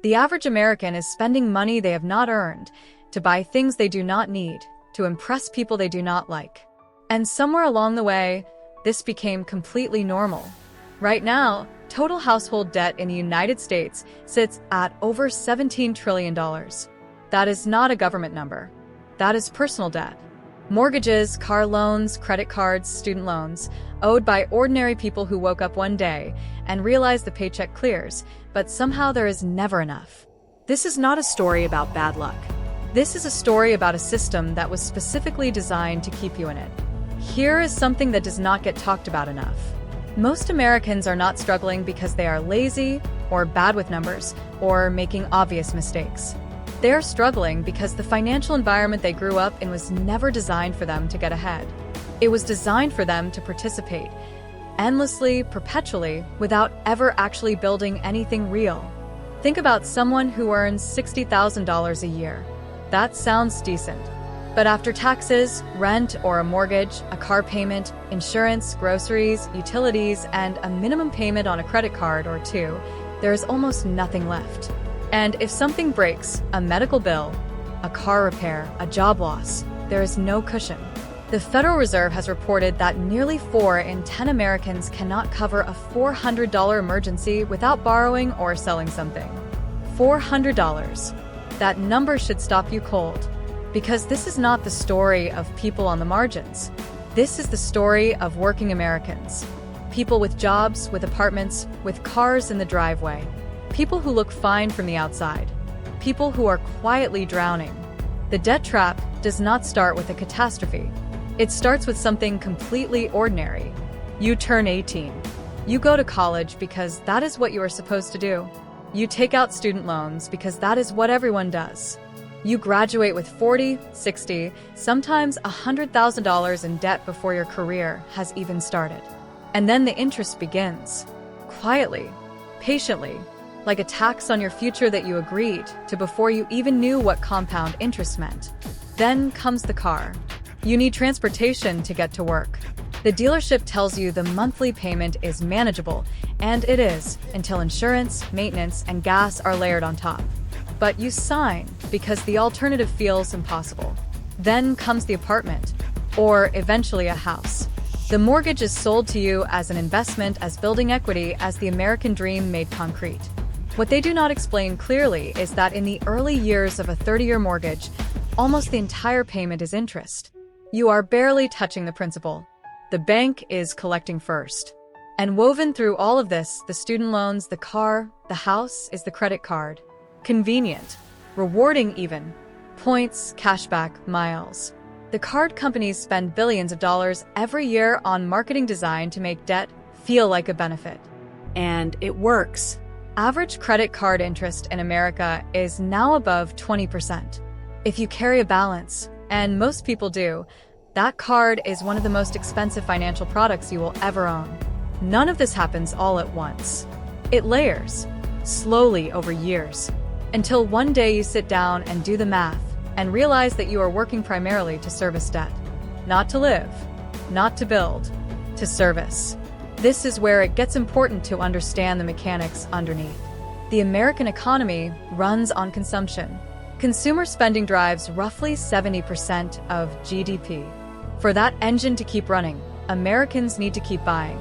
The average American is spending money they have not earned to buy things they do not need, to impress people they do not like. And somewhere along the way, this became completely normal. Right now, total household debt in the United States sits at over $17 trillion. That is not a government number. That is personal debt. Mortgages, car loans, credit cards, student loans, owed by ordinary people who woke up one day and realized the paycheck clears, but somehow there is never enough. This is not a story about bad luck. This is a story about a system that was specifically designed to keep you in it. Here is something that does not get talked about enough. Most Americans are not struggling because they are lazy, or bad with numbers, or making obvious mistakes. They are struggling because the financial environment they grew up in was never designed for them to get ahead. It was designed for them to participate, endlessly, perpetually, without ever actually building anything real. Think about someone who earns $60,000 a year. That sounds decent. But after taxes, rent or a mortgage, a car payment, insurance, groceries, utilities, and a minimum payment on a credit card or two, there is almost nothing left. And if something breaks, a medical bill, a car repair, a job loss, there is no cushion. The Federal Reserve has reported that nearly 4 in 10 Americans cannot cover a $400 emergency without borrowing or selling something. $400. That number should stop you cold. Because this is not the story of people on the margins. This is the story of working Americans. People with jobs, with apartments, with cars in the driveway. People who look fine from the outside. People who are quietly drowning. The debt trap does not start with a catastrophe. It starts with something completely ordinary. You turn 18. You go to college because that is what you are supposed to do. You take out student loans because that is what everyone does. You graduate with $40, $60, sometimes $100,000 in debt before your career has even started. And then the interest begins. Quietly, patiently, like a tax on your future that you agreed to before you even knew what compound interest meant. Then comes the car. You need transportation to get to work. The dealership tells you the monthly payment is manageable, and it is, until insurance, maintenance, and gas are layered on top. But you sign because the alternative feels impossible. Then comes the apartment, or eventually a house. The mortgage is sold to you as an investment, as building equity, as the American dream made concrete. What they do not explain clearly is that in the early years of a 30-year mortgage, almost the entire payment is interest. You are barely touching the principal. The bank is collecting first. And woven through all of this, the student loans, the car, the house, is the credit card. Convenient, rewarding even. Points, cashback, miles. The card companies spend billions of dollars every year on marketing designed to make debt feel like a benefit. And it works. Average credit card interest in America is now above 20%. If you carry a balance, and most people do, that card is one of the most expensive financial products you will ever own. None of this happens all at once. It layers, slowly over years, until one day you sit down and do the math and realize that you are working primarily to service debt. Not to live, not to build, to service. This is where it gets important to understand the mechanics underneath. The American economy runs on consumption. Consumer spending drives roughly 70% of GDP. For that engine to keep running, Americans need to keep buying.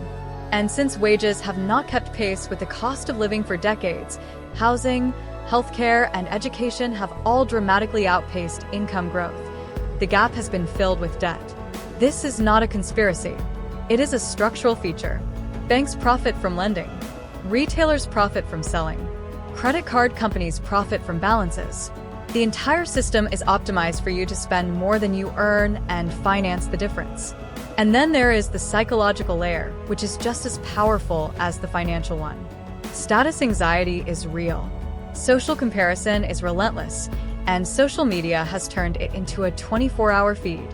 And since wages have not kept pace with the cost of living for decades, housing, healthcare, and education have all dramatically outpaced income growth. The gap has been filled with debt. This is not a conspiracy. It is a structural feature. Banks profit from lending. Retailers profit from selling. Credit card companies profit from balances. The entire system is optimized for you to spend more than you earn and finance the difference. And then there is the psychological layer, which is just as powerful as the financial one. Status anxiety is real. Social comparison is relentless, and social media has turned it into a 24-hour feed.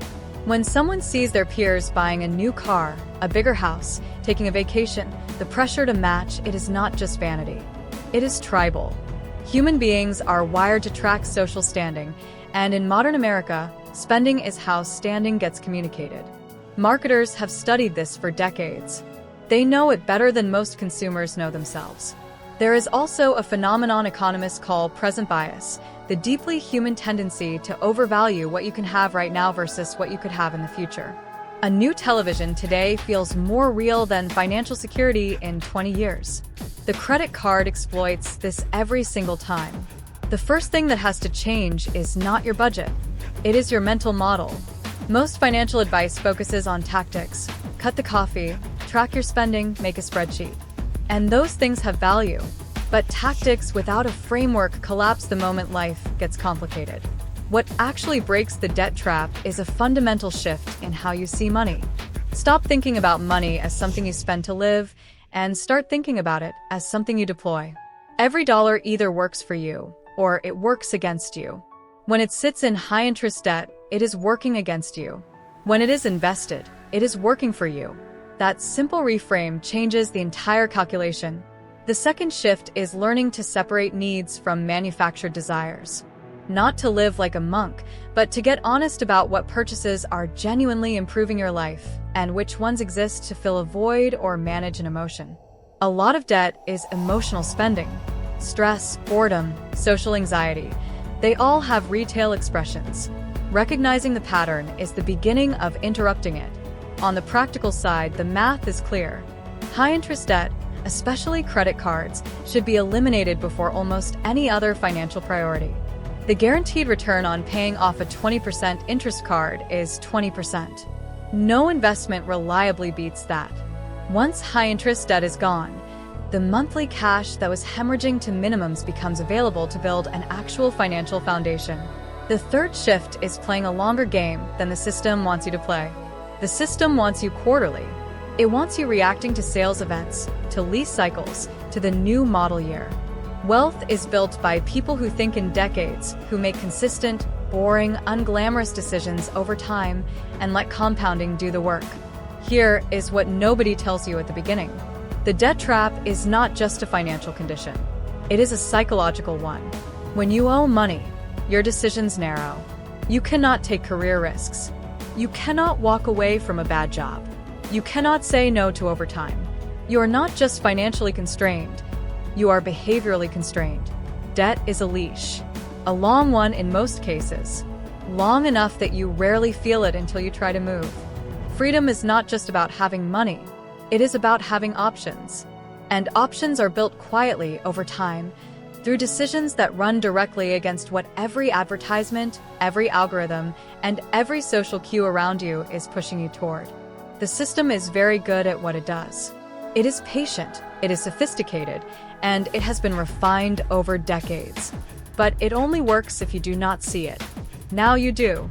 When someone sees their peers buying a new car, a bigger house, taking a vacation, the pressure to match, it is not just vanity. It is tribal. Human beings are wired to track social standing, and in modern America, spending is how standing gets communicated. Marketers have studied this for decades. They know it better than most consumers know themselves. There is also a phenomenon economists call present bias, the deeply human tendency to overvalue what you can have right now versus what you could have in the future. A new television today feels more real than financial security in 20 years. The credit card exploits this every single time. The first thing that has to change is not your budget. It is your mental model. Most financial advice focuses on tactics. Cut the coffee, track your spending, make a spreadsheet. And those things have value. But tactics without a framework collapse the moment life gets complicated. What actually breaks the debt trap is a fundamental shift in how you see money. Stop thinking about money as something you spend to live, and start thinking about it as something you deploy. Every dollar either works for you, or it works against you. When it sits in high-interest debt, it is working against you. When it is invested, it is working for you. That simple reframe changes the entire calculation. The second shift is learning to separate needs from manufactured desires. Not to live like a monk, but to get honest about what purchases are genuinely improving your life, and which ones exist to fill a void or manage an emotion. A lot of debt is emotional spending. Stress, boredom, social anxiety. They all have retail expressions. Recognizing the pattern is the beginning of interrupting it. On the practical side, the math is clear. High-interest debt, especially credit cards, should be eliminated before almost any other financial priority. The guaranteed return on paying off a 20% interest card is 20%. No investment reliably beats that. Once high-interest debt is gone, the monthly cash that was hemorrhaging to minimums becomes available to build an actual financial foundation. The third shift is playing a longer game than the system wants you to play. The system wants you quarterly. It wants you reacting to sales events, to lease cycles, to the new model year. Wealth is built by people who think in decades, who make consistent, boring, unglamorous decisions over time, and let compounding do the work. Here is what nobody tells you at the beginning. The debt trap is not just a financial condition. It is a psychological one. When you owe money, your decisions narrow. You cannot take career risks. You cannot walk away from a bad job. You cannot say no to overtime. You are not just financially constrained. You are behaviorally constrained. Debt is a leash. A long one in most cases. Long enough that you rarely feel it until you try to move. Freedom is not just about having money. It is about having options. And options are built quietly over time through decisions that run directly against what every advertisement, every algorithm, and every social cue around you is pushing you toward. The system is very good at what it does. It is patient, it is sophisticated, and it has been refined over decades. But it only works if you do not see it. Now you do.